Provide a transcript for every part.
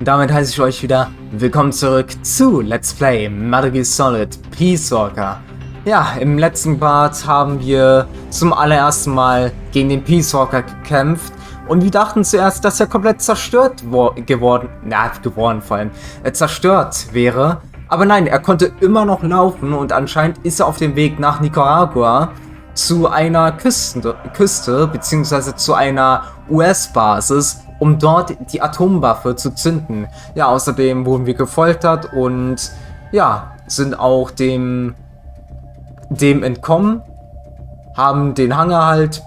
Damit heiße ich euch wieder willkommen zurück zu Let's Play Metal-Gear-Solid Peace Walker. Ja, im letzten Part haben wir zum allerersten Mal gegen den Peace Walker gekämpft und wir dachten zuerst, dass er komplett zerstört zerstört wäre. Aber nein, er konnte immer noch laufen und anscheinend ist er auf dem Weg nach Nicaragua zu einer Küste beziehungsweise zu einer US-Basis, um dort die Atomwaffe zu zünden. Ja, außerdem wurden wir gefoltert und ja, sind auch dem entkommen, haben den Hangar halt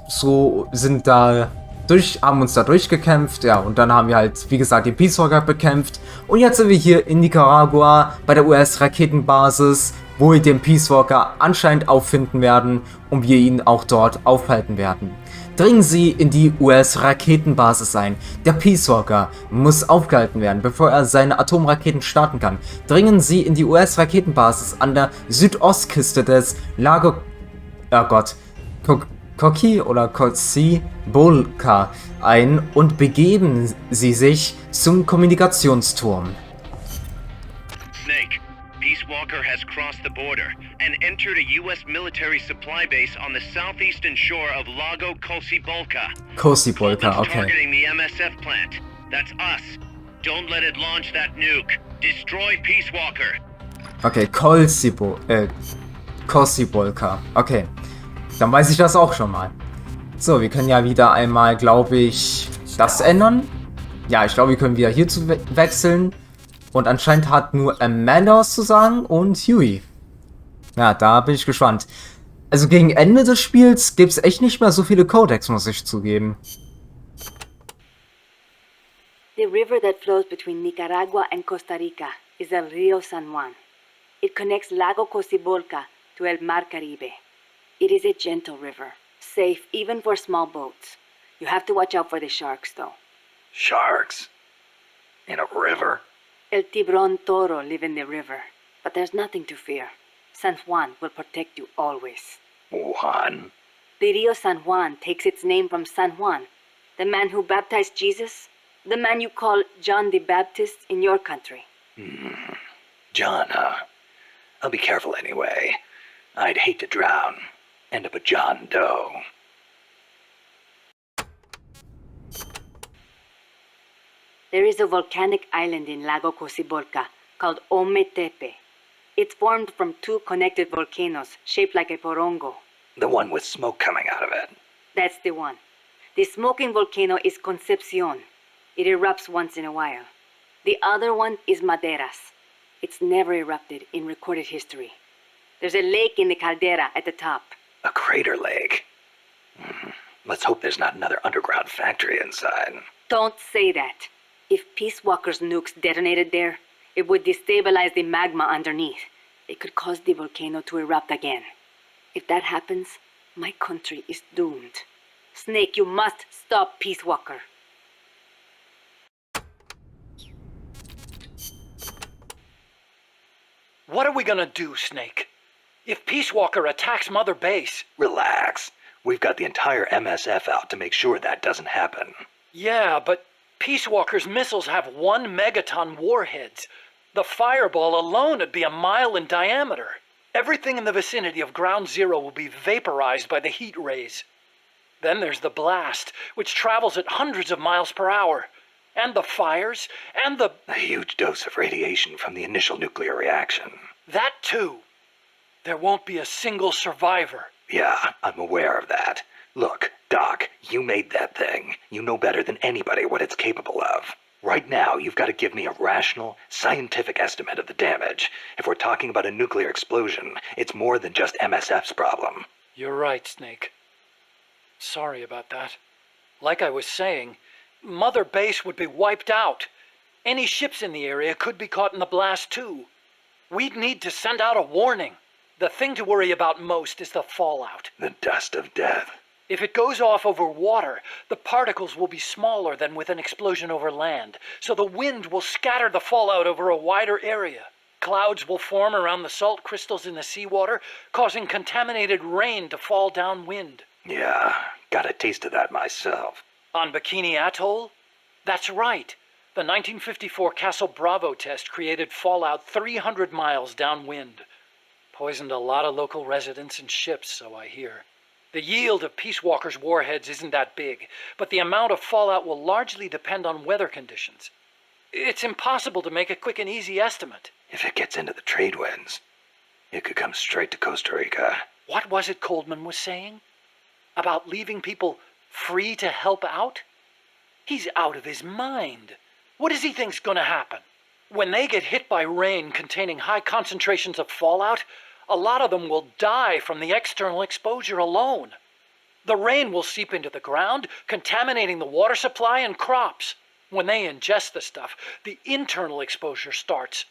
haben uns da durchgekämpft, ja, und dann haben wir halt, wie gesagt, den Peace Walker bekämpft und jetzt sind wir hier in Nicaragua bei der US-Raketenbasis, wo wir den Peace Walker anscheinend auffinden werden und wir ihn auch dort aufhalten werden. Dringen Sie in die US-Raketenbasis ein. Der Peace Walker muss aufgehalten werden, bevor er seine Atomraketen starten kann. Dringen Sie in die US-Raketenbasis an der Südostküste des Lago... Oh Gott. Koki oder Kotsi Bolka ein und begeben Sie sich zum Kommunikationsturm. Snake, Peace Walker has crossed the border and entered a U.S. military supply base on the southeastern shore of Lago Kosibolka. Kosibolka, okay. Targeting the MSF plant. That's us. Don't let it launch that nuke. Destroy Peace Walker. Okay, Kosibolka. Okay. Dann weiß ich das auch schon mal. So, wir können ja wieder einmal, glaube ich, das ändern. Ja, ich glaube, wir können wieder hierzu wechseln. Und anscheinend hat nur Amanda was zu sagen und Huey. Ja, da bin ich gespannt. Also gegen Ende des Spiels gibt es echt nicht mehr so viele Codecs, muss ich zugeben. The river that flows between Nicaragua and Costa Rica is el Rio San Juan. It connects Lago Cocibolca to el Mar Caribe. It is a gentle river, safe even for small boats. You have to watch out for the sharks, though. Sharks? In a river? El Tiburón Toro live in the river, but there's nothing to fear. San Juan will protect you always. Juan? The Rio San Juan takes its name from San Juan, the man who baptized Jesus, the man you call John the Baptist in your country. John, huh? I'll be careful anyway. I'd hate to drown. End up a John Doe. There is a volcanic island in Lago Cocibolca called Ometepe. It's formed from two connected volcanoes shaped like a porongo. The one with smoke coming out of it. That's the one. The smoking volcano is Concepcion. It erupts once in a while. The other one is Maderas. It's never erupted in recorded history. There's a lake in the caldera at the top. A crater lake. Let's hope there's not another underground factory inside. Don't say that. If Peace Walker's nukes detonated there, it would destabilize the magma underneath. It could cause the volcano to erupt again. If that happens, my country is doomed. Snake, you must stop Peace Walker. What are we gonna do, Snake? If Peace Walker attacks Mother Base... Relax. We've got the entire MSF out to make sure that doesn't happen. Yeah, but Peace Walker's missiles have 1 megaton warheads. The fireball alone would be a mile in diameter. Everything in the vicinity of Ground Zero will be vaporized by the heat rays. Then there's the blast, which travels at hundreds of miles per hour. And the fires, and the... A huge dose of radiation from the initial nuclear reaction. That too. There won't be a single survivor. Yeah, I'm aware of that. Look, Doc, you made that thing. You know better than anybody what it's capable of. Right now, you've got to give me a rational, scientific estimate of the damage. If we're talking about a nuclear explosion, it's more than just MSF's problem. You're right, Snake. Sorry about that. Like I was saying, Mother Base would be wiped out. Any ships in the area could be caught in the blast too. We'd need to send out a warning. The thing to worry about most is the fallout. The dust of death. If it goes off over water, the particles will be smaller than with an explosion over land, so the wind will scatter the fallout over a wider area. Clouds will form around the salt crystals in the seawater, causing contaminated rain to fall downwind. Yeah, got a taste of that myself. On Bikini Atoll? That's right. The 1954 Castle Bravo test created fallout 300 miles downwind. Poisoned a lot of local residents and ships, so I hear. The yield of Peace Walker's warheads isn't that big, but the amount of fallout will largely depend on weather conditions. It's impossible to make a quick and easy estimate. If it gets into the trade winds, it could come straight to Costa Rica. What was it Coldman was saying? About leaving people free to help out? He's out of his mind. What does he think's gonna happen? When they get hit by rain containing high concentrations of fallout, a lot of them will die from the external exposure alone. The rain will seep into the ground, contaminating the water supply and crops. When they ingest the stuff, the internal exposure starts.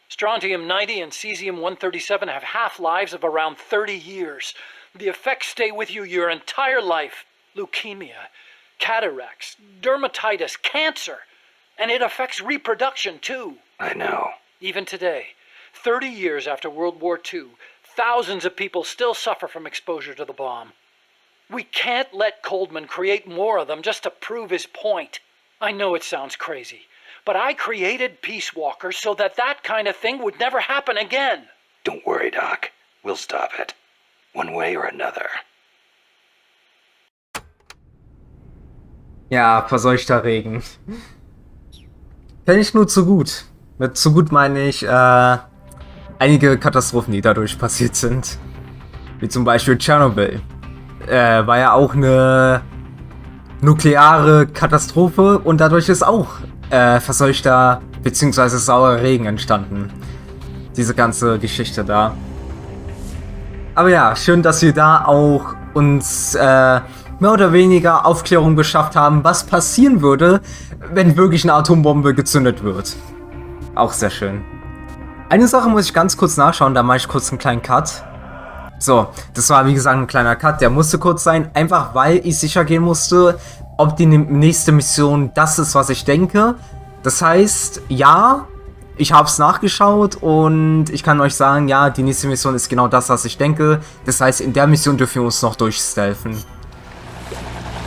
Strontium-90 and cesium-137 have half-lives of around 30 years. The effects stay with you your entire life. Leukemia, cataracts, dermatitis, cancer. And it affects reproduction, too. I know. Even today, 30 years after World War II, thousands of people still suffer from exposure to the bomb. We can't let Coldman create more of them just to prove his point. I know it sounds crazy, but I created Peace Walkers so that that kind of thing would never happen again. Don't worry, Doc. We'll stop it. One way or another. Ja, verseuchter Regen. Kenn ich nur zu gut. Mit zu gut meine ich einige Katastrophen, die dadurch passiert sind. Wie zum Beispiel Tschernobyl. War ja auch eine nukleare Katastrophe und dadurch ist auch verseuchter bzw. saurer Regen entstanden. Diese ganze Geschichte da. Aber ja, schön, dass wir da auch uns mehr oder weniger Aufklärung beschafft haben, was passieren würde, wenn wirklich eine Atombombe gezündet wird. Auch sehr schön. Eine Sache muss ich ganz kurz nachschauen, da mache ich kurz einen kleinen Cut. So, das war wie gesagt ein kleiner Cut, der musste kurz sein, einfach weil ich sicher gehen musste, ob die nächste Mission das ist, was ich denke. Das heißt, ja, ich habe es nachgeschaut und ich kann euch sagen, ja, die nächste Mission ist genau das, was ich denke. Das heißt, in der Mission dürfen wir uns noch durchstealthen.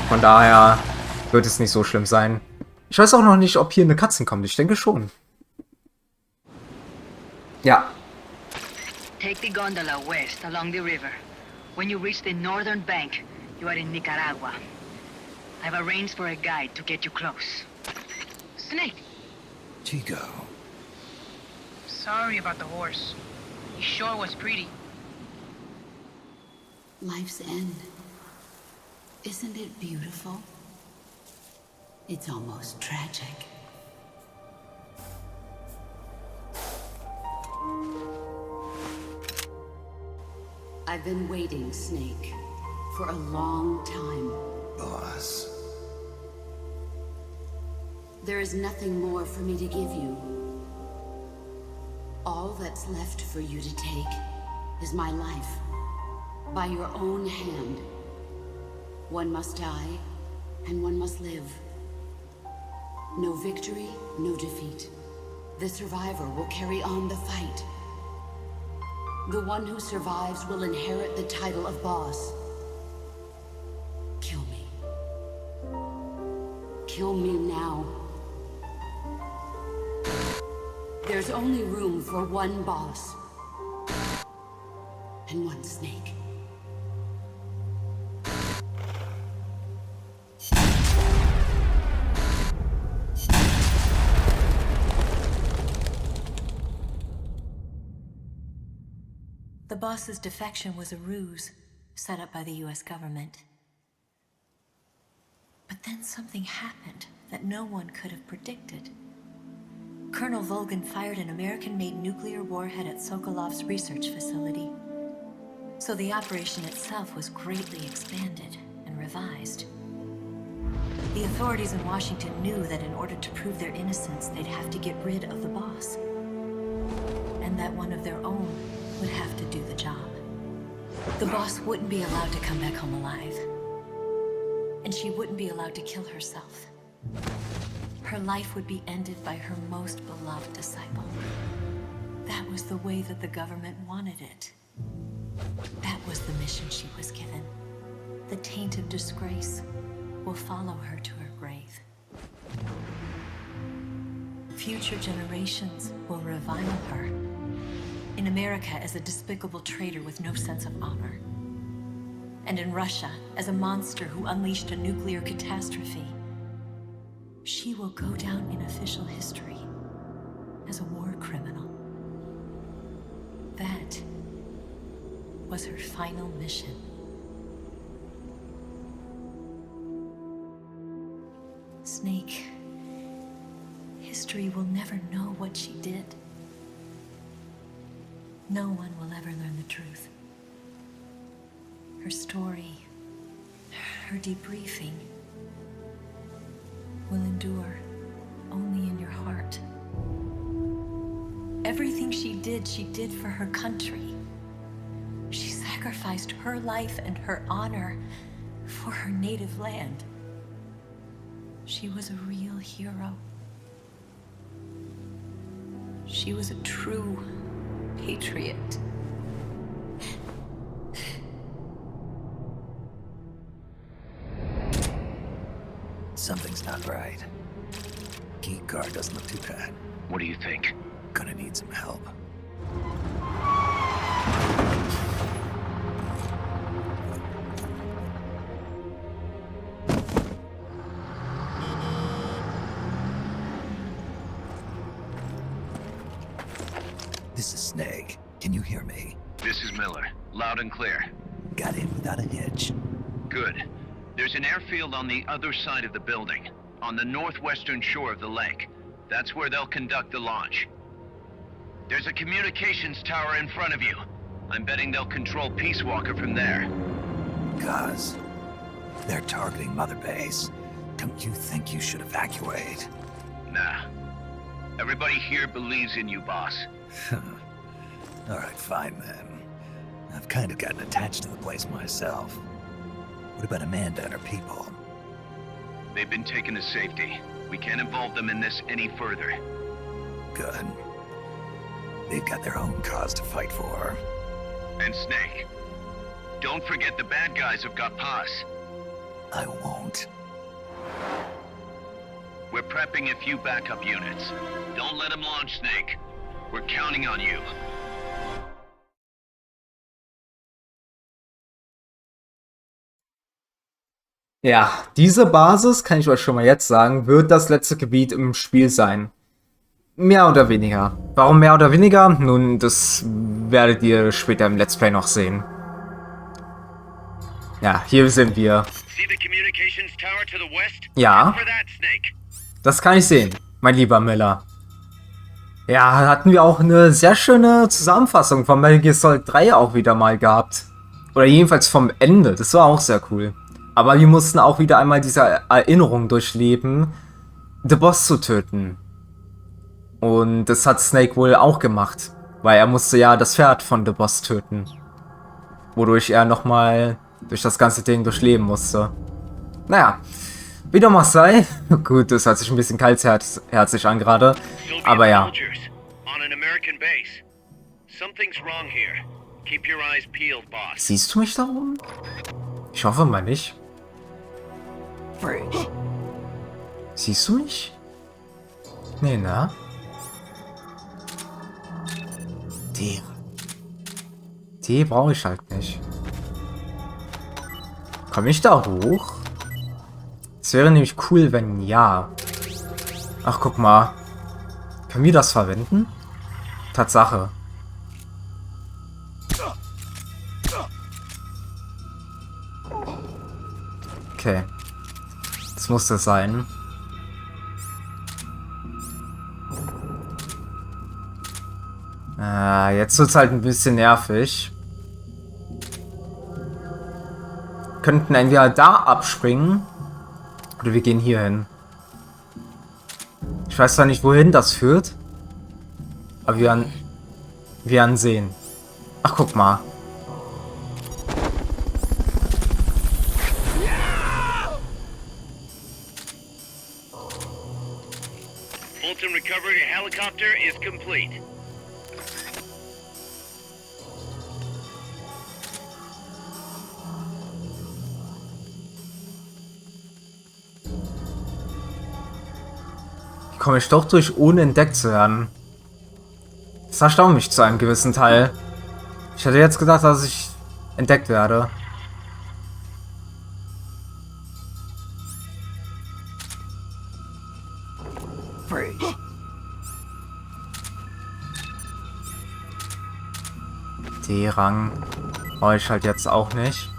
Von daher wird es nicht so schlimm sein. Ich weiß auch noch nicht, ob hier eine Cutscene kommt. Ich denke schon. Ja. Take the gondola west along the river. When you reach the northern bank, you are in Nicaragua. I've arranged for a guide to get you close. Snake! Chico. Sorry about the horse. He sure was pretty. Life's end. Isn't it beautiful? It's almost tragic. I've been waiting, Snake, for a long time. Boss. There is nothing more for me to give you. All that's left for you to take is my life, by your own hand. One must die, and one must live. No victory, no defeat. The survivor will carry on the fight. The one who survives will inherit the title of boss. Kill me. Kill me now. There's only room for one boss. And one snake. The boss's defection was a ruse set up by the US government. But then something happened that no one could have predicted. Colonel Volgan fired an American-made nuclear warhead at Sokolov's research facility. So the operation itself was greatly expanded and revised. The authorities in Washington knew that in order to prove their innocence, they'd have to get rid of the boss. And that one of their own would have to do the job. The boss wouldn't be allowed to come back home alive. And she wouldn't be allowed to kill herself. Her life would be ended by her most beloved disciple. That was the way that the government wanted it. That was the mission she was given. The taint of disgrace will follow her to her grave. Future generations will revile her. In America as a despicable traitor with no sense of honor. And in Russia as a monster who unleashed a nuclear catastrophe. She will go down in official history as a war criminal. That was her final mission. Snake, history will never know what she did. No one will ever learn the truth. Her story, her debriefing, will endure only in your heart. Everything she did for her country. She sacrificed her life and her honor for her native land. She was a real hero. She was a true patriot. Something's not right. Key card doesn't look too bad. What do you think? Gonna need some help. This is Snake. Can you hear me? This is Miller. Loud and clear. Got in without a hitch. Good. There's an airfield on the other side of the building, on the northwestern shore of the lake. That's where they'll conduct the launch. There's a communications tower in front of you. I'm betting they'll control Peace Walker from there. Cuz they're targeting Mother Base. Don't you think you should evacuate? Nah. Everybody here believes in you, boss. Alright, fine then. I've kind of gotten attached to the place myself. What about Amanda and her people? They've been taken to safety. We can't involve them in this any further. Good. They've got their own cause to fight for. And Snake. Don't forget the bad guys have got Paz. I won't. We're prepping a few backup units. Don't let them launch, Snake. We're counting on you. Ja, diese Basis, kann ich euch schon mal jetzt sagen, wird das letzte Gebiet im Spiel sein. Mehr oder weniger. Warum mehr oder weniger? Nun, das werdet ihr später im Let's Play noch sehen. Ja, hier sind wir. Ja, das kann ich sehen, mein lieber Miller. Ja, hatten wir auch eine sehr schöne Zusammenfassung von Metal Gear Solid 3 auch wieder mal gehabt. Oder jedenfalls vom Ende, das war auch sehr cool. Aber wir mussten auch wieder einmal diese Erinnerung durchleben, den Boss zu töten. Und das hat Snake wohl auch gemacht, weil er musste ja das Pferd von The Boss töten. Wodurch er nochmal durch das ganze Ding durchleben musste. Naja, wie dem auch sei. Gut, das hört sich ein bisschen kaltherzig an gerade. Aber ja. Siehst du mich da oben? Ich hoffe mal nicht. Siehst du mich? Nee, ne? Die brauche ich halt nicht. Komme ich da hoch? Es wäre nämlich cool, wenn ja. Ach, guck mal. Können wir das verwenden? Tatsache. Okay. Das muss das sein. Jetzt wird es halt ein bisschen nervig. Könnten entweder da abspringen oder wir gehen hier hin. Ich weiß zwar nicht, wohin das führt, aber wir werden sehen. Ach, guck mal. Fulton recovery helicopter is complete. komme ich doch durch, ohne entdeckt zu werden. Das erstaunt mich zu einem gewissen Teil. Ich hätte jetzt gedacht, dass ich entdeckt werde. D-Rang brauche ich halt jetzt auch nicht.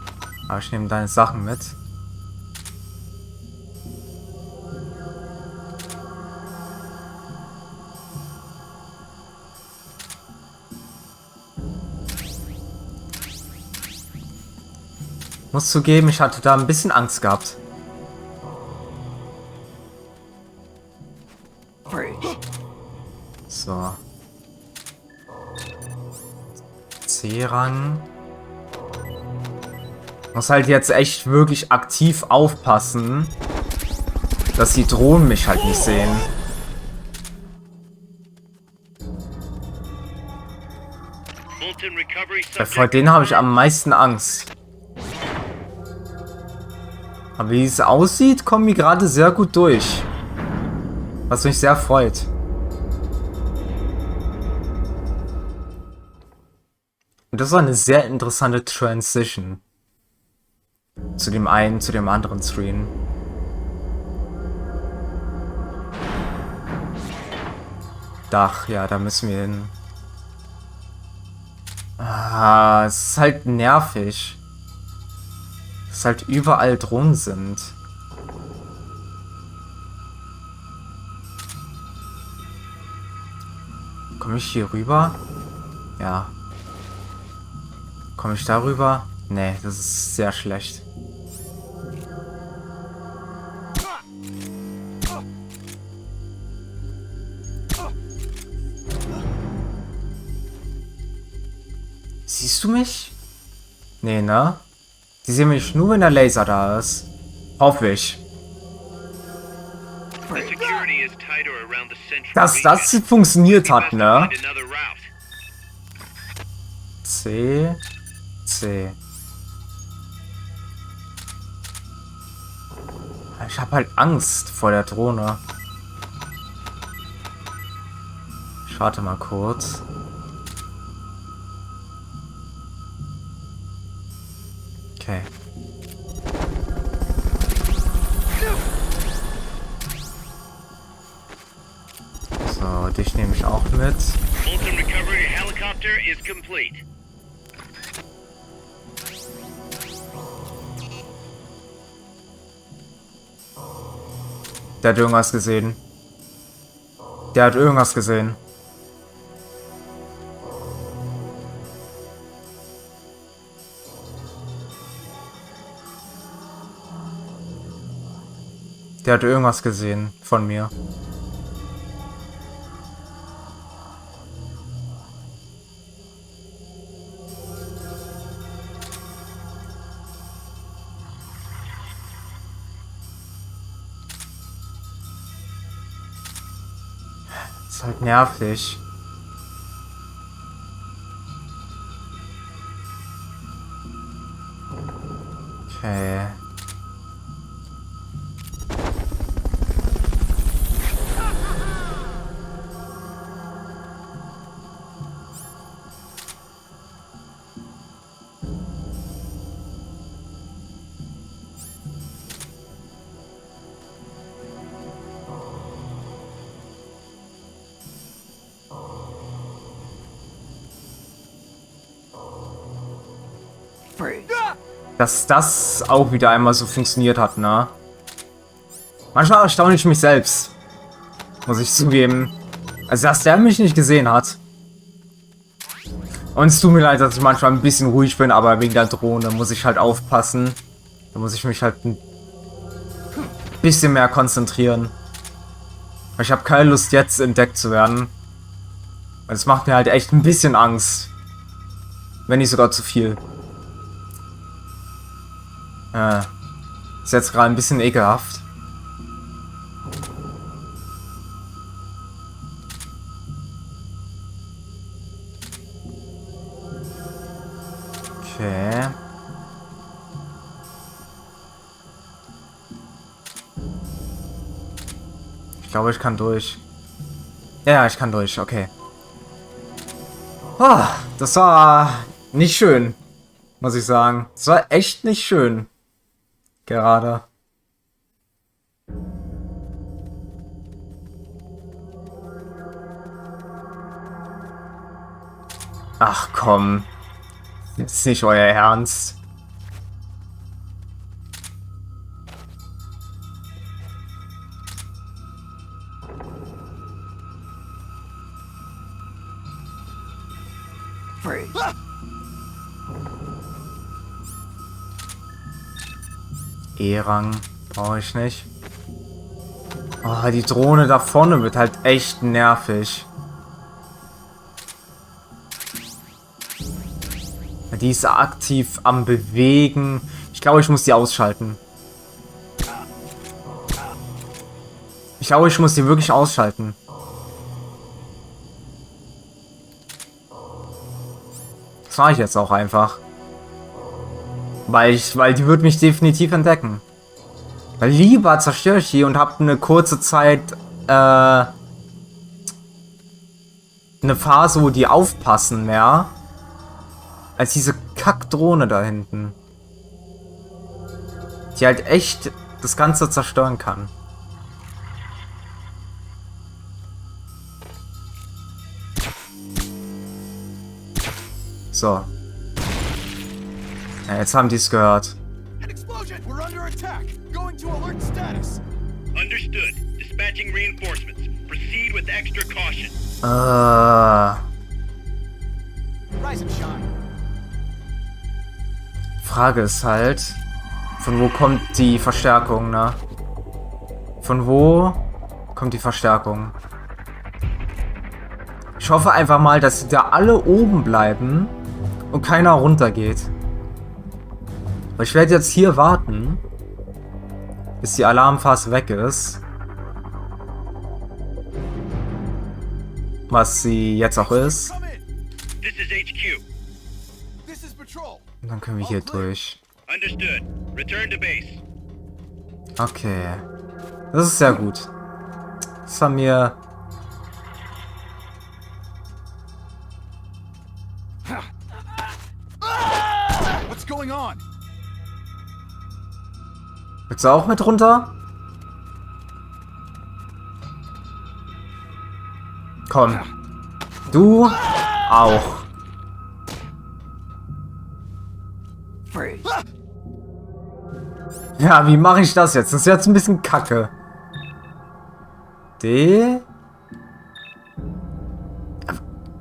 Aber ich nehme deine Sachen mit. Muss zugeben, ich hatte da ein bisschen Angst gehabt. So. C-Rang. Muss halt jetzt echt wirklich aktiv aufpassen, dass die Drohnen mich halt nicht sehen. Vor denen habe ich am meisten Angst. Aber wie es aussieht, kommen wir gerade sehr gut durch. Was mich sehr freut. Und das war eine sehr interessante Transition. Zu dem einen, zu dem anderen Screen. Dach, ja, da müssen wir hin. Ah, es ist halt nervig. Dass halt überall Drohnen sind. Komme ich hier rüber? Ja. Komme ich darüber? Nee, das ist sehr schlecht. Siehst du mich? Nee, ne? Die sehen mich nur, wenn der Laser da ist. Hoffe ich. Dass das funktioniert hat, ne? C. Ich habe halt Angst vor der Drohne. Ich warte mal kurz. Okay. So, dich nehme ich auch mit. Der hat irgendwas gesehen. Der hat irgendwas gesehen. Der hat irgendwas gesehen von mir. Ist halt nervig. Okay. Dass das auch wieder einmal so funktioniert hat, ne? Manchmal erstaune ich mich selbst. Muss ich zugeben. Also, dass der mich nicht gesehen hat. Und es tut mir leid, dass ich manchmal ein bisschen ruhig bin, aber wegen der Drohne muss ich halt aufpassen. Da muss ich mich halt ein bisschen mehr konzentrieren. Ich habe keine Lust, jetzt entdeckt zu werden. Weil es macht mir halt echt ein bisschen Angst. Wenn nicht sogar zu viel. Ist jetzt gerade ein bisschen ekelhaft. Okay. Ich glaube, ich kann durch. Ja, ich kann durch, okay. Oh, das war nicht schön, muss ich sagen. Das war echt nicht schön. Gerade. Ach komm. Das ist nicht euer Ernst. E-Rang brauche ich nicht. Oh, die Drohne da vorne wird halt echt nervig. Die ist aktiv am Bewegen. Ich glaube, ich muss die ausschalten. Ich glaube, ich muss die wirklich ausschalten. Das mache ich jetzt auch einfach. Weil die wird mich definitiv entdecken. Weil lieber zerstöre ich die und habe eine kurze Zeit eine Phase, wo die aufpassen mehr, als diese Kackdrohne da hinten. Die halt echt das Ganze zerstören kann. So. Ja, jetzt haben die es gehört. Understood. Dispatching reinforcements. Proceed with extra caution. Frage ist halt, von wo kommt die Verstärkung, ne? Von wo kommt die Verstärkung? Ich hoffe einfach mal, dass sie da alle oben bleiben und keiner runtergeht. Weil ich werde jetzt hier warten, bis die Alarmphase weg ist. Was sie jetzt auch ist. Und dann können wir hier durch. Okay. Das ist sehr gut. Das haben wir... What's going on? Willst du auch mit runter? Komm. Du auch. Ja, wie mache ich das jetzt? Das ist jetzt ein bisschen kacke. D.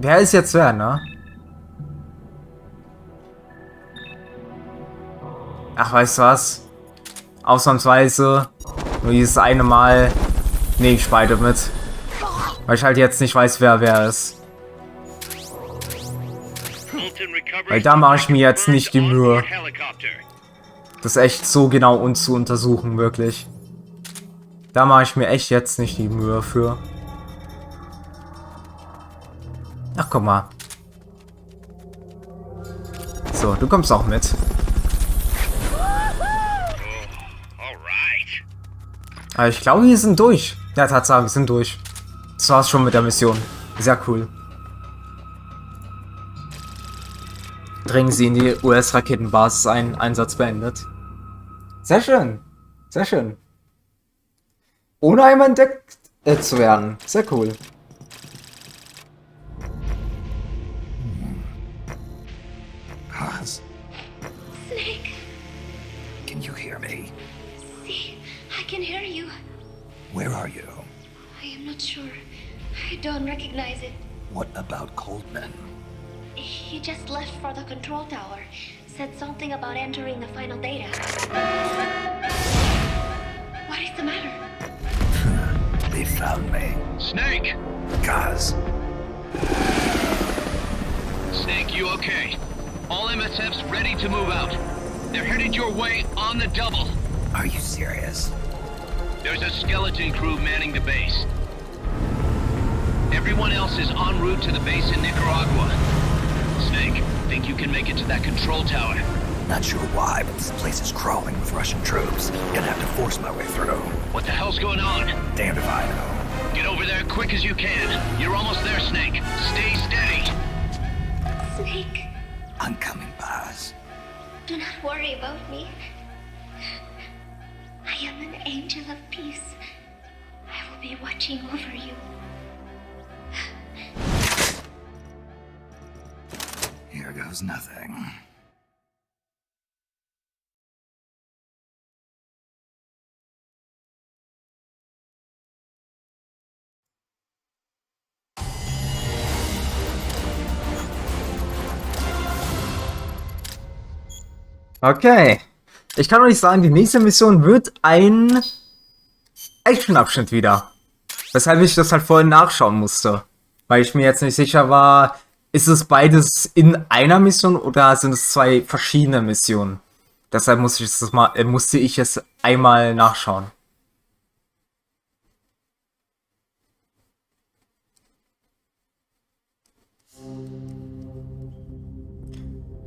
Wer ist jetzt wer, ne? Ach, weißt du was? Ausnahmsweise nur dieses eine Mal nehme ich beide mit. Weil ich halt jetzt nicht weiß, wer ist. Weil da mache ich mir jetzt nicht die Mühe, das echt so genau zu untersuchen, wirklich. Da mache ich mir echt jetzt nicht die Mühe für. Ach, guck mal. So, du kommst auch mit. Aber ich glaube, wir sind durch. Ja, Tatsache, wir sind durch. Das war's schon mit der Mission. Sehr cool. Dringen Sie in die US-Raketenbasis ein. Einsatz beendet. Sehr schön. Sehr schön. Ohne einmal entdeckt zu werden. Sehr cool. Hans? Snake, Can you hear me? see, I can hear you. Where are you? I am not sure. I don't recognize it. What about Coldman? He just left for the control tower. Said something about entering the final data. What is the matter? They found me. Snake! Guys. Snake, you okay? All MSFs ready to move out. They're headed your way on the double. Are you serious? There's a skeleton crew manning the base. Everyone else is en route to the base in Nicaragua. Snake, think you can make it to that control tower? Not sure why, but this place is crawling with Russian troops. Gonna have to force my way through. What the hell's going on? Damned if I know. Get over there quick as you can. You're almost there, Snake. Stay steady. Snake, I'm coming, Buzz. do not worry about me. I am an angel of peace. I will be watching over you. Here goes nothing. Okay. Ich kann euch sagen, die nächste Mission wird ein Action-Abschnitt wieder. Weshalb ich das halt vorhin nachschauen musste. Weil ich mir jetzt nicht sicher war, ist es beides in einer Mission oder sind es zwei verschiedene Missionen? Deshalb musste ich es einmal nachschauen.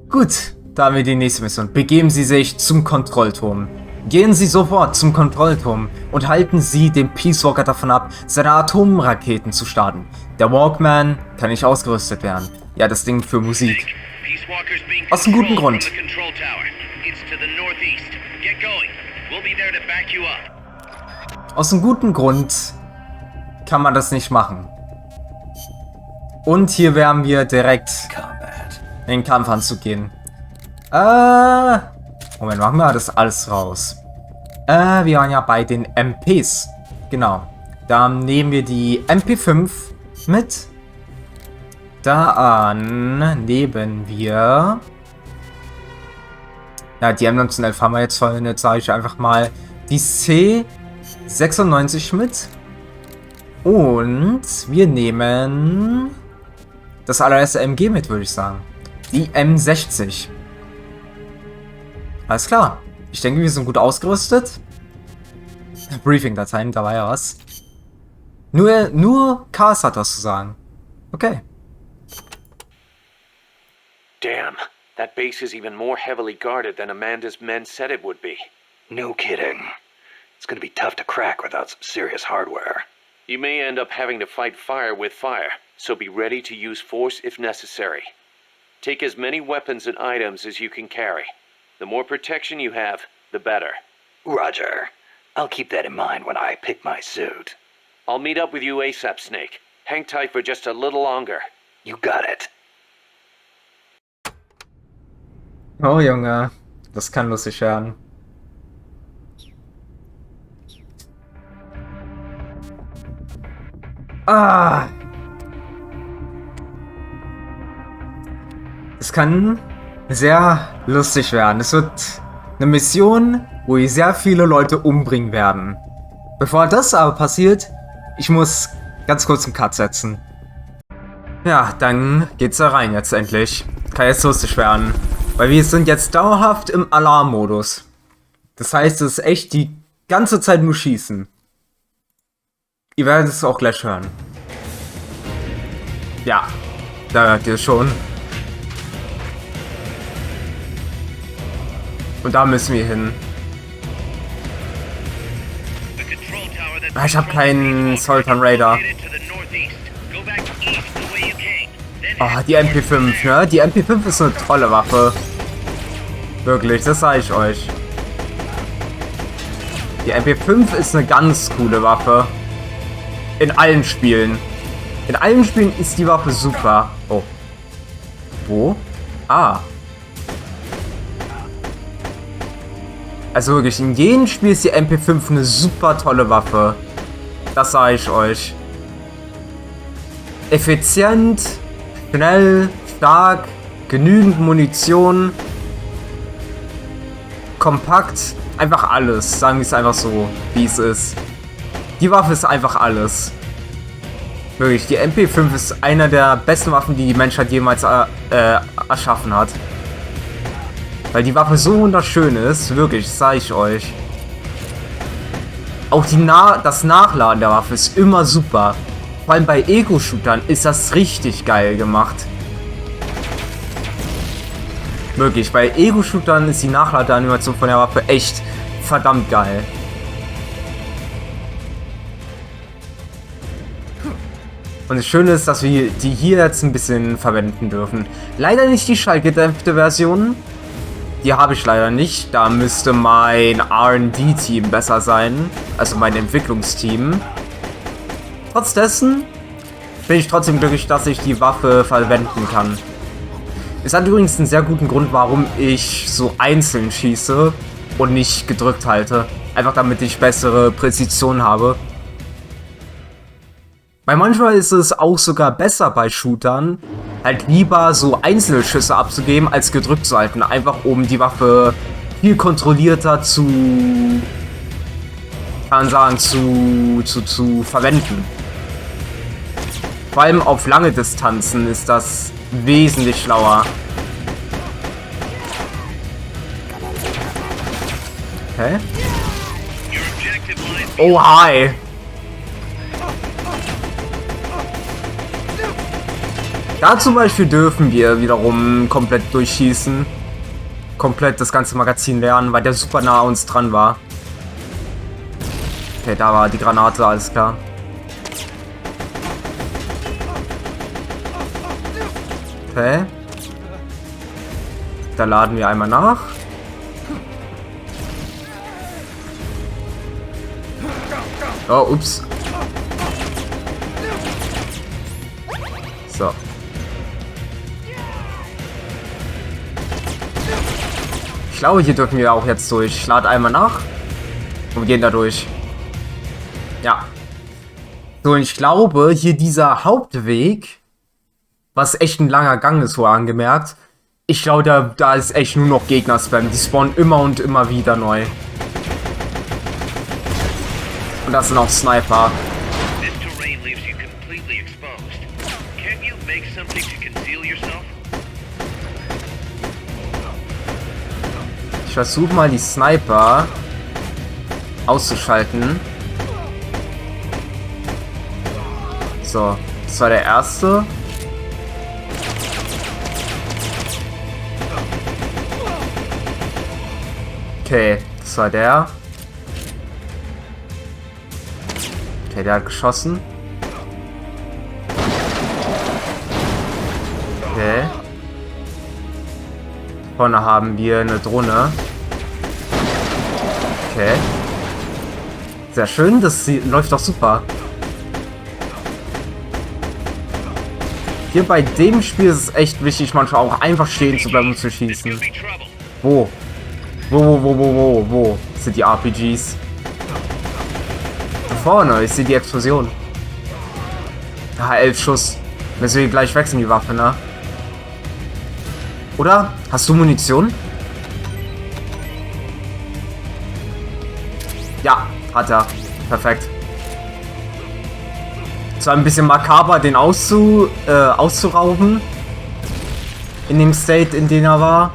Gut, da haben wir die nächste Mission. Begeben Sie sich zum Kontrollturm. Gehen Sie sofort zum Kontrollturm und halten Sie den Peace Walker davon ab, seine Atomraketen zu starten. Der Walkman kann nicht ausgerüstet werden. Ja, das Ding für Musik. Aus einem guten Grund. Aus einem guten Grund kann man das nicht machen. Und hier werden wir direkt in den Kampfanzug gehen. Moment, machen wir das alles raus. Wir waren ja bei den MPs. Genau. Dann nehmen wir die MP5 mit. Dann nehmen wir... Ja, die M1911 haben wir jetzt voll. Jetzt sage ich einfach mal die C96 mit. Und wir nehmen das allererste MG mit, würde ich sagen. Die M60. Alles klar. Ich denke, wir sind gut ausgerüstet. Briefing-Dateien, da war ja was. Nur Cars hat was zu sagen. Okay. Damn, that base is even more heavily guarded than Amanda's men said it would be. No kidding. It's gonna be tough to crack without some serious hardware. You may end up having to fight fire with fire, so be ready to use force if necessary. Take as many weapons and items as you can carry. The more protection you have, the better. Roger. I'll keep that in mind when I pick my suit. I'll meet up with you ASAP, Snake. Hang tight for just a little longer. You got it. Oh Junge, das kann lustig werden. Es kann sehr lustig werden. Es wird eine Mission, wo wir sehr viele Leute umbringen werden. Bevor das aber passiert, ich muss ganz kurz einen Cut setzen. Ja, dann geht's da rein jetzt endlich. Kann jetzt lustig werden. Weil wir sind jetzt dauerhaft im Alarmmodus. Das heißt, es ist echt die ganze Zeit nur schießen. Ihr werdet es auch gleich hören. Ja, da hört ihr schon. Und da müssen wir hin. Ich habe keinen Sultan Raider. Oh, die MP5, ne? Die MP5 ist eine tolle Waffe. Wirklich, das sage ich euch. Die MP5 ist eine ganz coole Waffe. In allen Spielen. In allen Spielen ist die Waffe super. Oh. Wo? Ah. Also wirklich, in jedem Spiel ist die MP5 eine super tolle Waffe. Das sage ich euch. Effizient, schnell, stark, genügend Munition, kompakt, einfach alles. Sagen wir es einfach so, wie es ist. Die Waffe ist einfach alles. Wirklich, die MP5 ist einer der besten Waffen, die die Menschheit jemals erschaffen hat. Weil die Waffe so wunderschön ist, wirklich, das sage ich euch. Auch das Nachladen der Waffe ist immer super. Vor allem bei Ego-Shootern ist das richtig geil gemacht. Wirklich, bei Ego-Shootern ist die Nachladeanimation von der Waffe echt verdammt geil. Und das Schöne ist, dass wir die hier jetzt ein bisschen verwenden dürfen. Leider nicht die schallgedämpfte Version. Die habe ich leider nicht. Da müsste mein R&D-Team besser sein. Also mein Entwicklungsteam. Trotz dessen bin ich trotzdem glücklich, dass ich die Waffe verwenden kann. Es hat übrigens einen sehr guten Grund, warum ich so einzeln schieße und nicht gedrückt halte. Einfach damit ich bessere Präzision habe. Weil manchmal ist es auch sogar besser bei Shootern, halt lieber so einzelne Schüsse abzugeben, als gedrückt zu halten. Einfach um die Waffe viel kontrollierter zu, kann man sagen, zu verwenden. Vor allem auf lange Distanzen ist das wesentlich schlauer. Okay. Oh, hi. Da zum Beispiel dürfen wir wiederum komplett durchschießen. Komplett das ganze Magazin lernen, weil der super nah an uns dran war. Okay, da war die Granate, alles klar. Okay. Da laden wir einmal nach. Oh, ups. So. Ich glaube, hier dürfen wir auch jetzt durch. Ich lade einmal nach und wir gehen da durch. Ja. So, und ich glaube, hier dieser Hauptweg, was echt ein langer Gang ist, wohl angemerkt. Ich glaube, da ist echt nur noch Gegner-Spam. Die spawnen immer und immer wieder neu. Und das sind auch Sniper. Ich versuche mal die Sniper auszuschalten. So, das war der erste. Okay, das war der. Okay, der hat geschossen. Okay. Vorne haben wir eine Drohne. Okay. Sehr schön, das läuft doch super. Hier bei dem Spiel ist es echt wichtig, manchmal auch einfach stehen zu bleiben und zu schießen. Wo? Wo sind die RPGs? Da vorne, ich sehe die Explosion. Ah, 11 Schuss. Müssen wir gleich wechseln, die Waffe, ne? Oder? Hast du Munition? Ja, hat er. Perfekt. Es war ein bisschen makaber, den auszurauben. In dem State, in dem er war.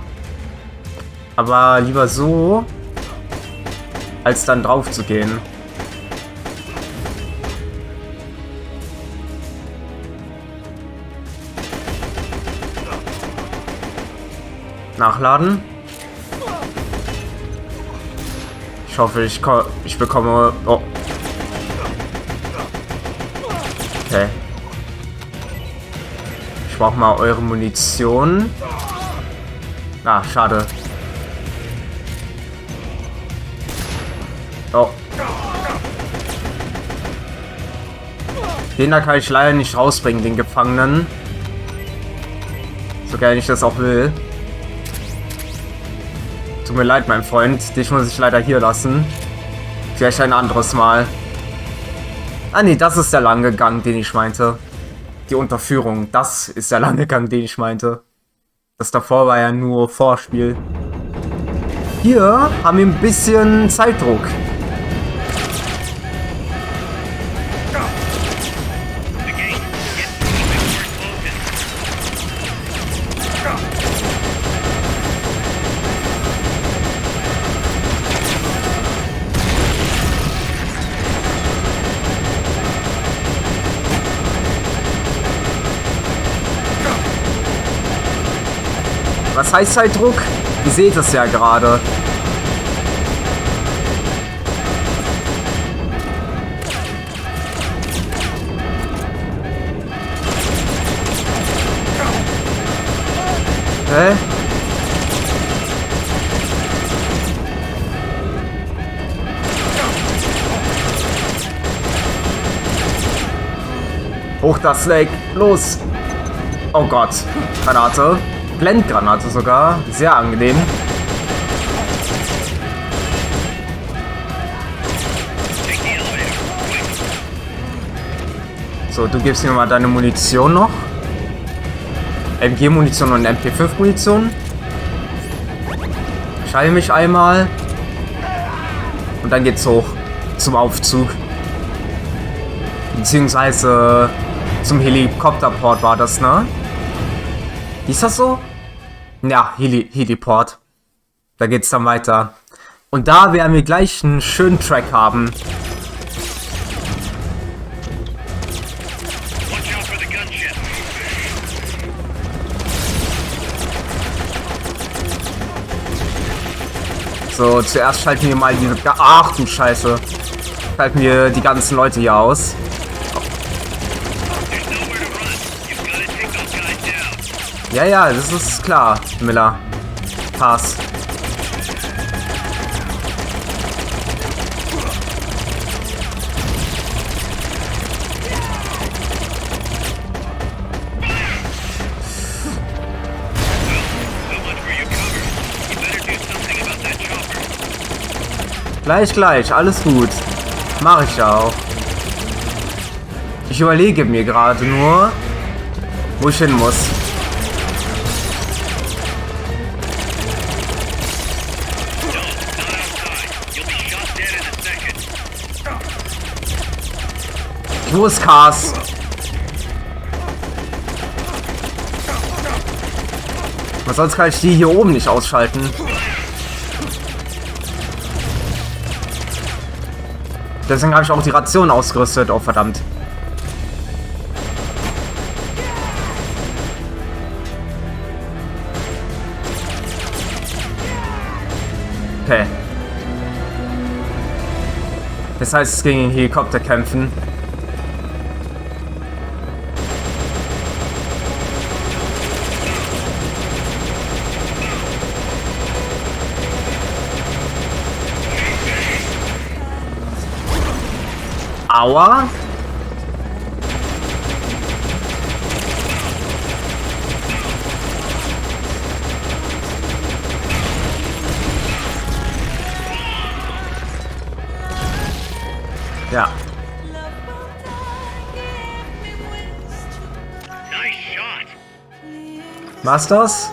Aber lieber so, als dann drauf zu gehen. Nachladen. Ich hoffe, ich bekomme... Oh. Okay. Ich brauche mal eure Munition. Ah, schade. Oh. Den da kann ich leider nicht rausbringen, den Gefangenen. So gerne ich das auch will. Tut mir leid, mein Freund. Dich muss ich leider hier lassen. Vielleicht ein anderes Mal. Ah nee, das ist der lange Gang, den ich meinte. Die Unterführung. Das ist der lange Gang, den ich meinte. Das davor war ja nur Vorspiel. Hier haben wir ein bisschen Zeitdruck. Was heißt Zeitdruck? Ihr seht es ja gerade. Okay. Hoch das Snake. Los. Oh Gott. Granate. Blendgranate sogar. Sehr angenehm. So, du gibst mir mal deine Munition noch. MG-Munition und MP5-Munition. Schalte mich einmal. Und dann geht's hoch. Zum Aufzug. Beziehungsweise zum Helikopterport war das, ne? Ist das so? Ja, Heliport. Da geht's dann weiter. Und da werden wir gleich einen schönen Track haben. So, zuerst schalten wir mal diese... Ach du Scheiße. Schalten wir die ganzen Leute hier aus. Ja, ja, das ist klar, Miller. Pass. Gleich, alles gut. Mach ich ja auch. Ich überlege mir gerade nur, wo ich hin muss. Wo ist Cars? Was sonst kann ich die hier oben nicht ausschalten. Deswegen habe ich auch die Ration ausgerüstet. Oh, verdammt. Okay. Das heißt, es gegen den Helikopter kämpfen. Aua. Ja. Was das?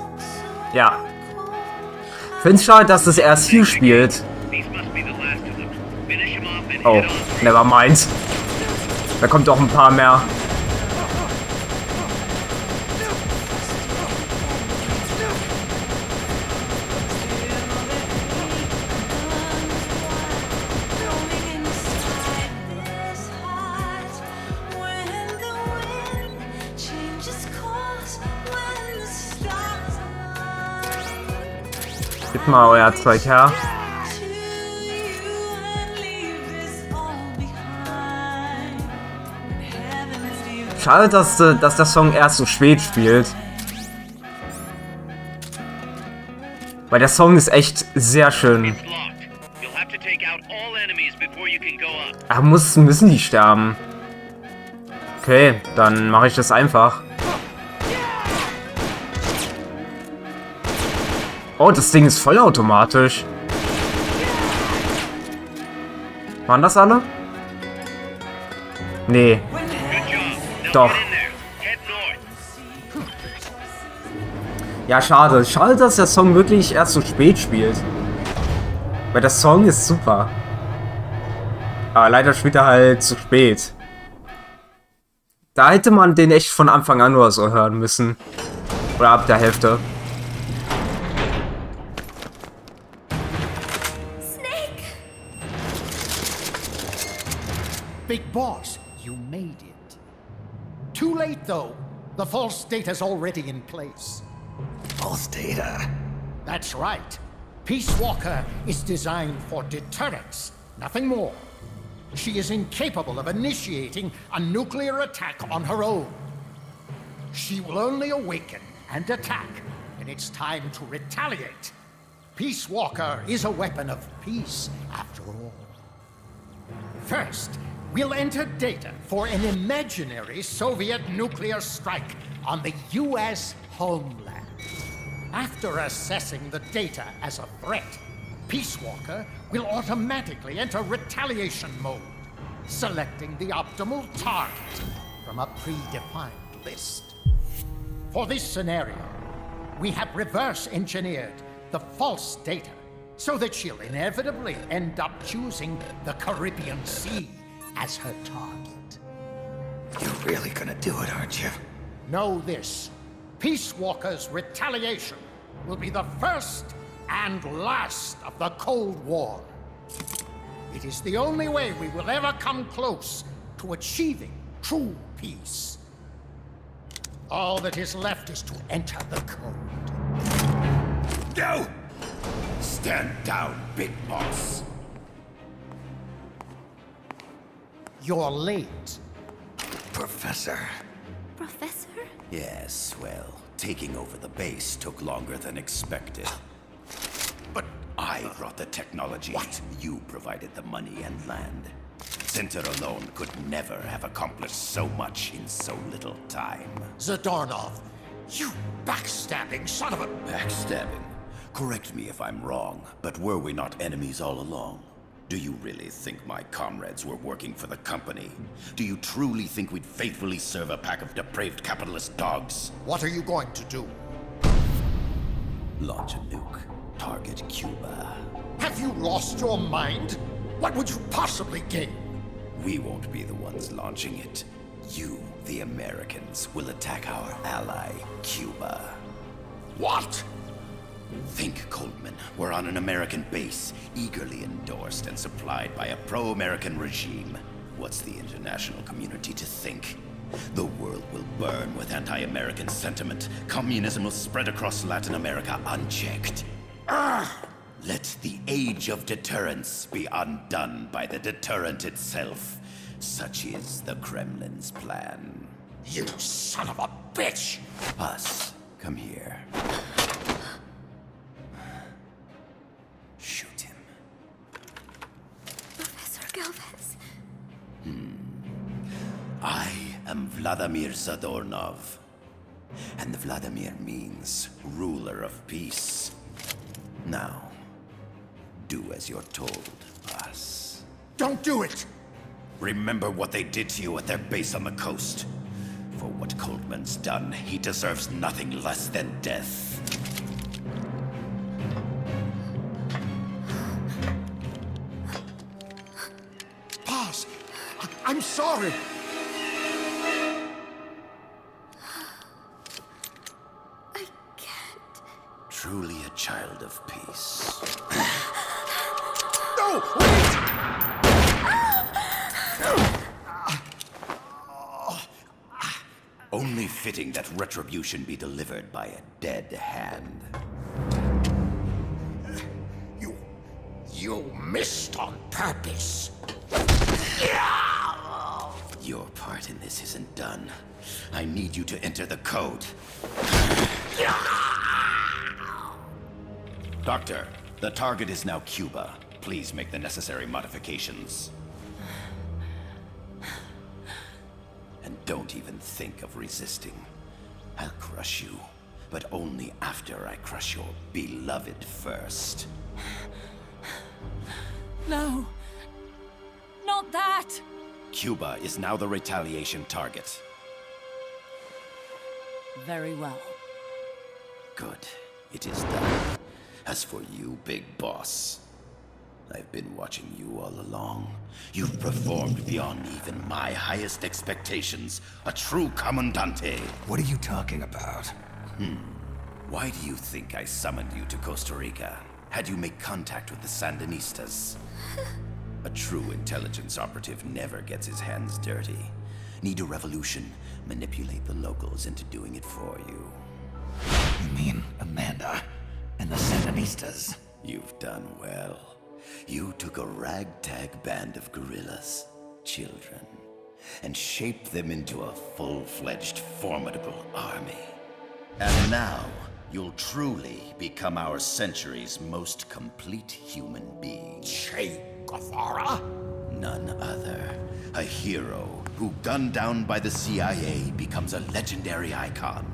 Ja. Find's schade, dass das erst hier spielt. Oh, never mind. Da kommt auch ein paar mehr. Gib mal euer Zeug her. Schade, dass der Song erst so spät spielt. Weil der Song ist echt sehr schön. Ach, müssen die sterben? Okay, dann mache ich das einfach. Oh, das Ding ist vollautomatisch. Waren das alle? Nee. Doch. Ja, schade. Schade, dass der Song wirklich erst so spät spielt. Weil der Song ist super. Aber leider spielt er halt zu spät. Da hätte man den echt von Anfang an oder so hören müssen. Oder ab der Hälfte. Snake! Big Boss, you made it. Too late, though. The false data's already in place. False data? That's right. Peace Walker is designed for deterrence, nothing more. She is incapable of initiating a nuclear attack on her own. She will only awaken and attack and it's time to retaliate. Peace Walker is a weapon of peace, after all. First, we'll enter data for an imaginary Soviet nuclear strike on the US homeland. After assessing the data as a threat, Peace Walker will automatically enter retaliation mode, selecting the optimal target from a predefined list. For this scenario, we have reverse engineered the false data so that she'll inevitably end up choosing the Caribbean Sea as her target. You're really gonna do it, aren't you? Know this. Peace Walker's retaliation will be the first and last of the Cold War. It is the only way we will ever come close to achieving true peace. All that is left is to enter the code. Go! Stand down, big boss. You're late. Professor. Professor? Yes, well, taking over the base took longer than expected. But I brought the technology. What? You provided the money and land. Center alone could never have accomplished so much in so little time. Zadornov, you backstabbing son of a... Backstabbing? Correct me if I'm wrong, but were we not enemies all along? Do you really think my comrades were working for the company? Do you truly think we'd faithfully serve a pack of depraved capitalist dogs? What are you going to do? Launch a nuke. Target Cuba. Have you lost your mind? What would you possibly gain? We won't be the ones launching it. You, the Americans, will attack our ally, Cuba. What? Think, Coldman. We're on an American base, eagerly endorsed and supplied by a pro-American regime. What's the international community to think? The world will burn with anti-American sentiment. Communism will spread across Latin America unchecked. Let the age of deterrence be undone by the deterrent itself. Such is the Kremlin's plan. You son of a bitch! Us, come here. Shoot him. Professor Galvez. I am Vladimir Zadornov. And Vladimir means ruler of peace. Now, do as you're told, boss. Don't do it! Remember what they did to you at their base on the coast. For what Coldman's done, he deserves nothing less than death. Boss, I'm sorry. I can't. Truly a child of peace. No! Wait! Only fitting that retribution be delivered by a dead hand. You missed on purpose. Your part in this isn't done. I need you to enter the code. Doctor, the target is now Cuba. Please make the necessary modifications. And don't even think of resisting. I'll crush you, but only after I crush your beloved first. No. Not that! Cuba is now the retaliation target. Very well. Good. It is done. As for you, big boss, I've been watching you all along. You've performed beyond even my highest expectations. A true commandante. What are you talking about? Why do you think I summoned you to Costa Rica? Had you make contact with the Sandinistas? A true intelligence operative never gets his hands dirty. Need a revolution? Manipulate the locals into doing it for you. You mean Amanda and the Sandinistas? You've done well. You took a ragtag band of guerrillas, children, and shaped them into a full-fledged, formidable army. And now, you'll truly become our century's most complete human being. Che Guevara? None other. A hero who, gunned down by the CIA, becomes a legendary icon.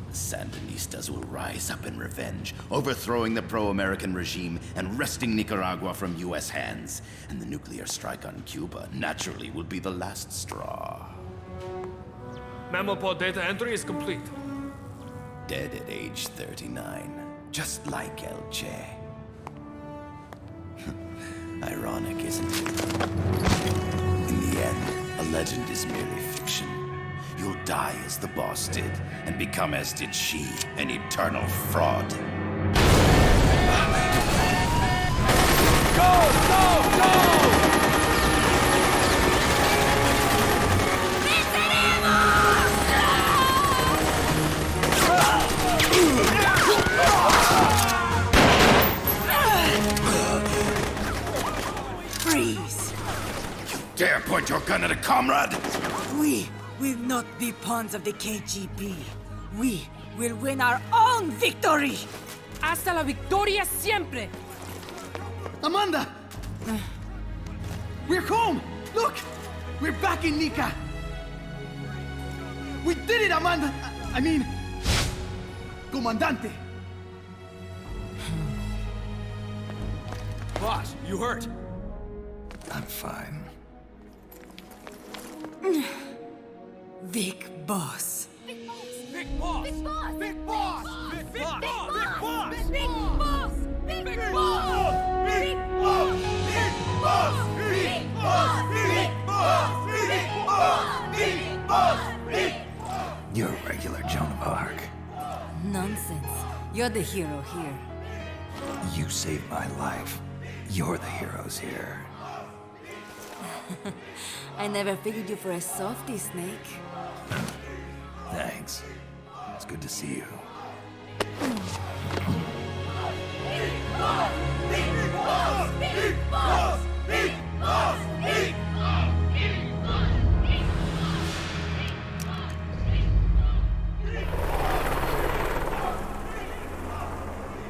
The Sandinistas will rise up in revenge, overthrowing the pro-American regime and wresting Nicaragua from US hands. And the nuclear strike on Cuba naturally will be the last straw. Mammal data entry is complete. Dead at age 39, just like El Che. Ironic, isn't it? In the end, a legend is merely fiction. You'll die as the boss did, and become as did she, an eternal fraud. Go! Go! Go! Freeze! You dare point your gun at a comrade? We will not be pawns of the KGB. We will win our own victory! Hasta la victoria siempre! Amanda! We're home! Look! We're back in Nika! We did it, Amanda! I mean... Comandante! Boss, you hurt? I'm fine. Big boss. Big boss! Big boss! Big boss! Big boss! Big boss! Big boss! Big boss! Big boss! Big boss! Big boss! Big boss! Big boss! Big boss! Big boss! Big boss! You're a regular Joan of Arc. Nonsense. You're the hero here. You saved my life. You're the heroes here. I never figured you for a softie, Snake. Thanks. It's good to see you.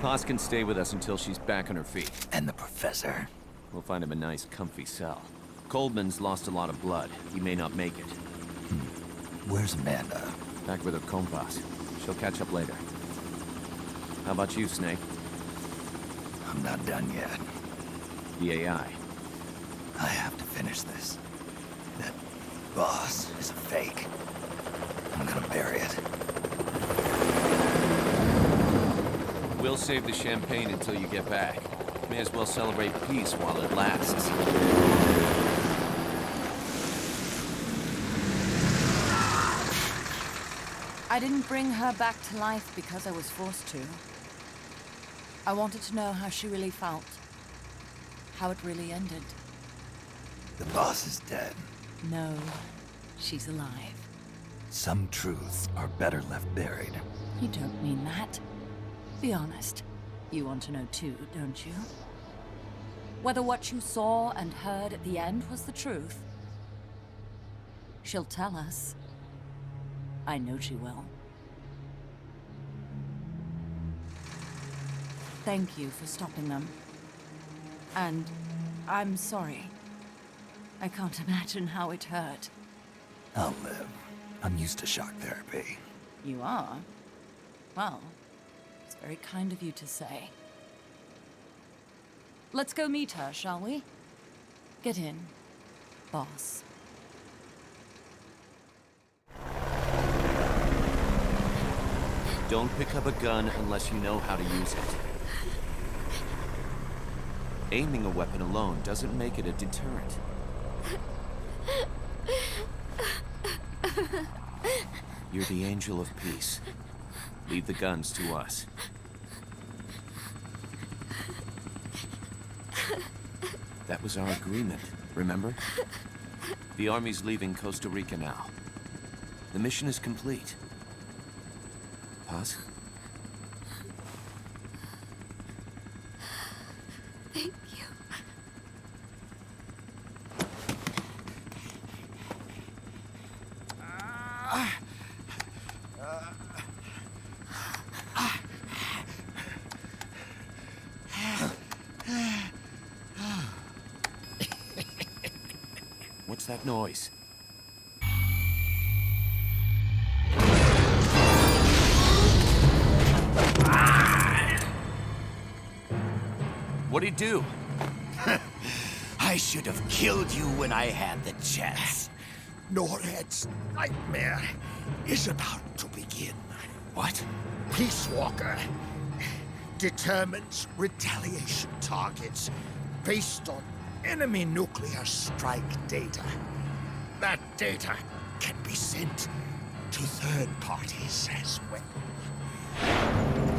Paz can stay with us until she's back on her feet. And the professor? We'll find him a nice, comfy cell. Coldman's lost a lot of blood. He may not make it. Where's Amanda? Back with her compas. She'll catch up later. How about you, Snake? I'm not done yet. The AI. I have to finish this. That boss is a fake. I'm gonna bury it. We'll save the champagne until you get back. May as well celebrate peace while it lasts. I didn't bring her back to life because I was forced to. I wanted to know how she really felt. How it really ended. The boss is dead. No, she's alive. Some truths are better left buried. You don't mean that. Be honest. You want to know too, don't you? Whether what you saw and heard at the end was the truth. She'll tell us. I know she will. Thank you for stopping them. And I'm sorry. I can't imagine how it hurt. I'll live. I'm used to shock therapy. You are? Well, it's very kind of you to say. Let's go meet her, shall we? Get in, boss. Don't pick up a gun unless you know how to use it. Aiming a weapon alone doesn't make it a deterrent. You're the angel of peace. Leave the guns to us. That was our agreement, remember? The army's leaving Costa Rica now. The mission is complete. Paz? Thank you. that noise? What'd he do? I should have killed you when I had the chance. Norhead's nightmare is about to begin. What? Peace Walker determines retaliation targets based on enemy nuclear strike data. That data can be sent to third parties as well.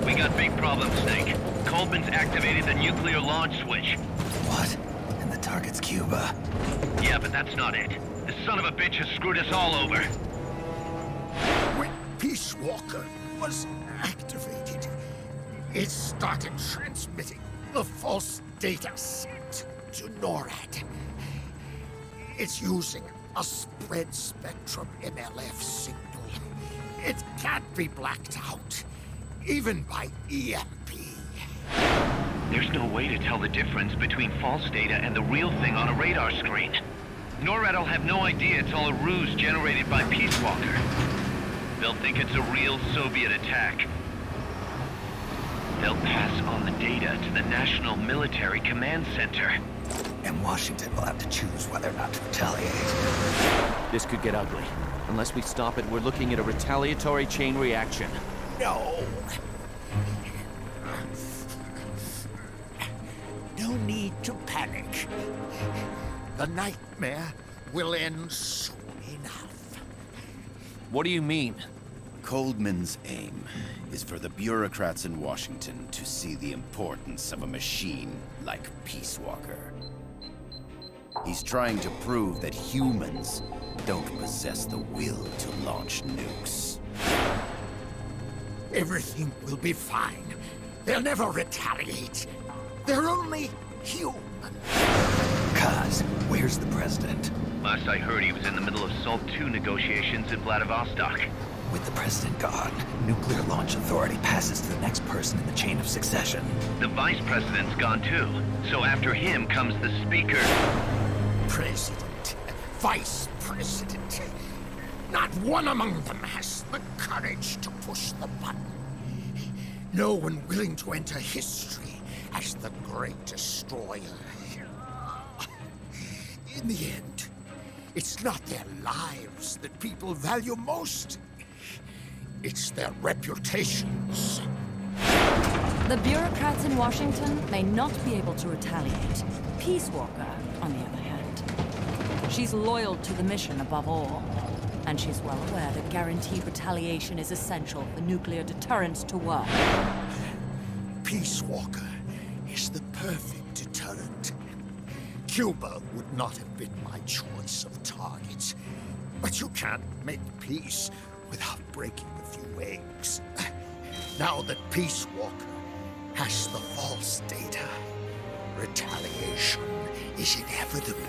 We got big problems, Snake. Coldman's activated the nuclear launch switch. What? And the target's Cuba. Yeah, but that's not it. The son of a bitch has screwed us all over. When Peace Walker was activated, it started transmitting the false data set to NORAD. It's using a spread spectrum MLF signal. It can't be blacked out, even by EMP. There's no way to tell the difference between false data and the real thing on a radar screen. NORAD will have no idea it's all a ruse generated by Peace Walker. They'll think it's a real Soviet attack. They'll pass on the data to the National Military Command Center. And Washington will have to choose whether or not to retaliate. This could get ugly. Unless we stop it, we're looking at a retaliatory chain reaction. No. No need to panic. The nightmare will end soon enough. What do you mean? Coldman's aim is for the bureaucrats in Washington to see the importance of a machine like Peace Walker. He's trying to prove that humans don't possess the will to launch nukes. Everything will be fine. They'll never retaliate. They're only human. Kaz, where's the president? Last I heard, he was in the middle of SALT II negotiations in Vladivostok. With the president gone, nuclear launch authority passes to the next person in the chain of succession. The vice president's gone too. So after him comes the speaker. President, vice president. Not one among them has the courage to push the button. No one willing to enter history as the great destroyer. In the end, it's not their lives that people value most. It's their reputations. The bureaucrats in Washington may not be able to retaliate. Peace Walker, on the other hand, she's loyal to the mission above all. And she's well aware that guaranteed retaliation is essential for nuclear deterrence to work. Peace Walker is the perfect deterrent. Cuba would not have been my choice of targets. But you can't make peace without breaking a few eggs. Now that Peace Walker has the false data, retaliation is inevitable.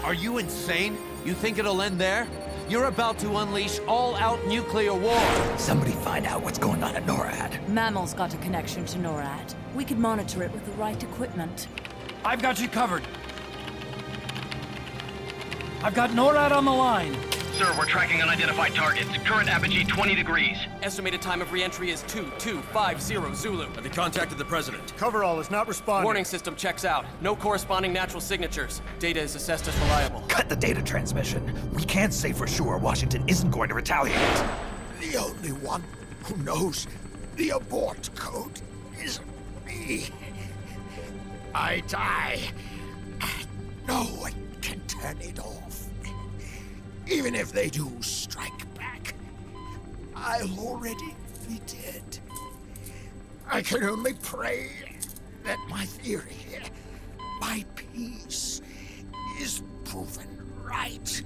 Are you insane? You think it'll end there? You're about to unleash all-out nuclear war! Somebody find out what's going on at NORAD. Mammal's got a connection to NORAD. We could monitor it with the right equipment. I've got you covered. I've got NORAD on the line. Sir, we're tracking unidentified targets. Current apogee 20 degrees. Estimated time of re-entry is 2250 Zulu. Have you contacted the president? Coverall is not responding. Warning system checks out. No corresponding natural signatures. Data is assessed as reliable. Cut the data transmission. We can't say for sure Washington isn't going to retaliate. The only one who knows the abort code is me. I die, and no one can turn it off. Even if they do strike back, I'll already be dead. I can only pray that my theory, my peace, is proven right.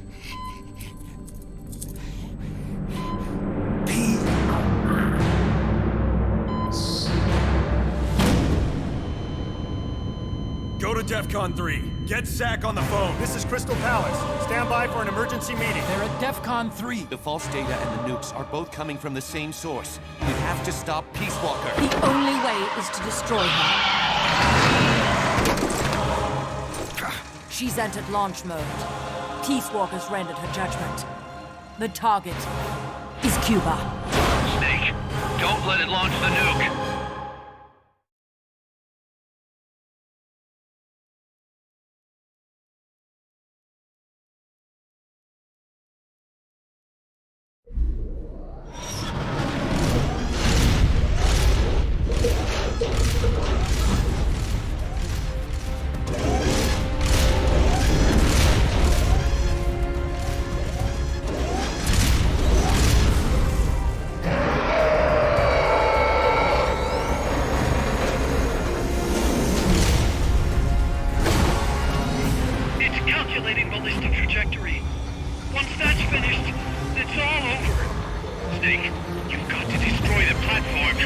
Go to DEFCON 3. Get Zach on the phone. This is Crystal Palace. Stand by for an emergency meeting. They're at DEFCON 3. The false data and the nukes are both coming from the same source. We have to stop Peace Walker. The only way is to destroy her. She's entered launch mode. Peace Walker's rendered her judgment. The target is Cuba. Snake, don't let it launch the nuke. Calculating ballistic trajectory. Once that's finished, it's all over. Snake, you've got to destroy the platform.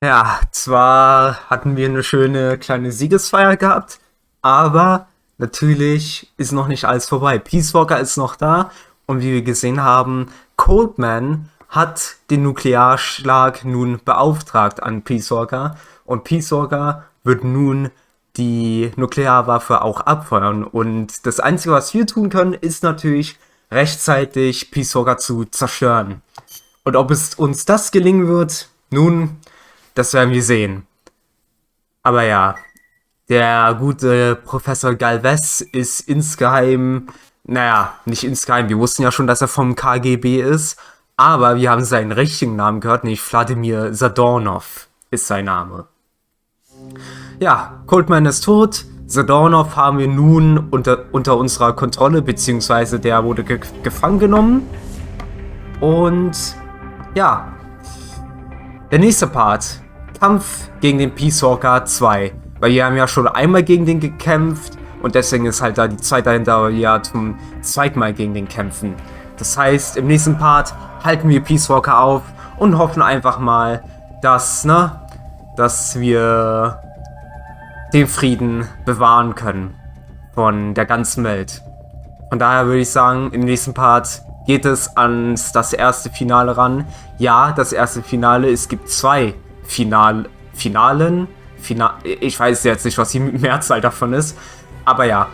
Ja, zwar hatten wir eine schöne kleine Siegesfeier gehabt, aber natürlich ist noch nicht alles vorbei. Peace Walker ist noch da und wie wir gesehen haben, Coldman hat den Nuklearschlag nun beauftragt an Peace Walker und Peace Walker wird nun die Nuklearwaffe auch abfeuern und das Einzige, was wir tun können, ist natürlich rechtzeitig Peace Walker zu zerstören. Und ob es uns das gelingen wird, nun, das werden wir sehen. Aber ja, der gute Professor Galvez ist insgeheim, naja, nicht insgeheim, wir wussten ja schon, dass er vom KGB ist, aber wir haben seinen richtigen Namen gehört, nämlich Wladimir Zadornov ist sein Name. Ja, Coldman ist tot, Zadornov haben wir nun unter unserer Kontrolle, beziehungsweise der wurde gefangen genommen. Und ja, der nächste Part, Kampf gegen den Peace Walker 2. Weil wir haben ja schon einmal gegen den gekämpft und deswegen ist halt da die Zeit dahinter, weil wir ja zum zweiten Mal gegen den kämpfen. Das heißt, im nächsten Part halten wir Peace Walker auf und hoffen einfach mal, dass wir den Frieden bewahren können von der ganzen Welt. Von daher würde ich sagen, im nächsten Part geht es ans das erste Finale ran. Ja, das erste Finale, es gibt zwei Finalen. Ich weiß jetzt nicht, was die Mehrzahl davon ist. Aber ja,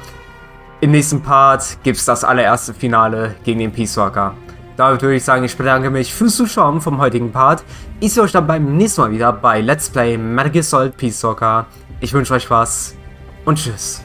im nächsten Part gibt es das allererste Finale gegen den Peace Walker. Damit würde ich sagen, ich bedanke mich fürs Zuschauen vom heutigen Part. Ich sehe euch dann beim nächsten Mal wieder bei Let's Play Metal-Gear Solid Peace Walker. Ich wünsche euch was und tschüss.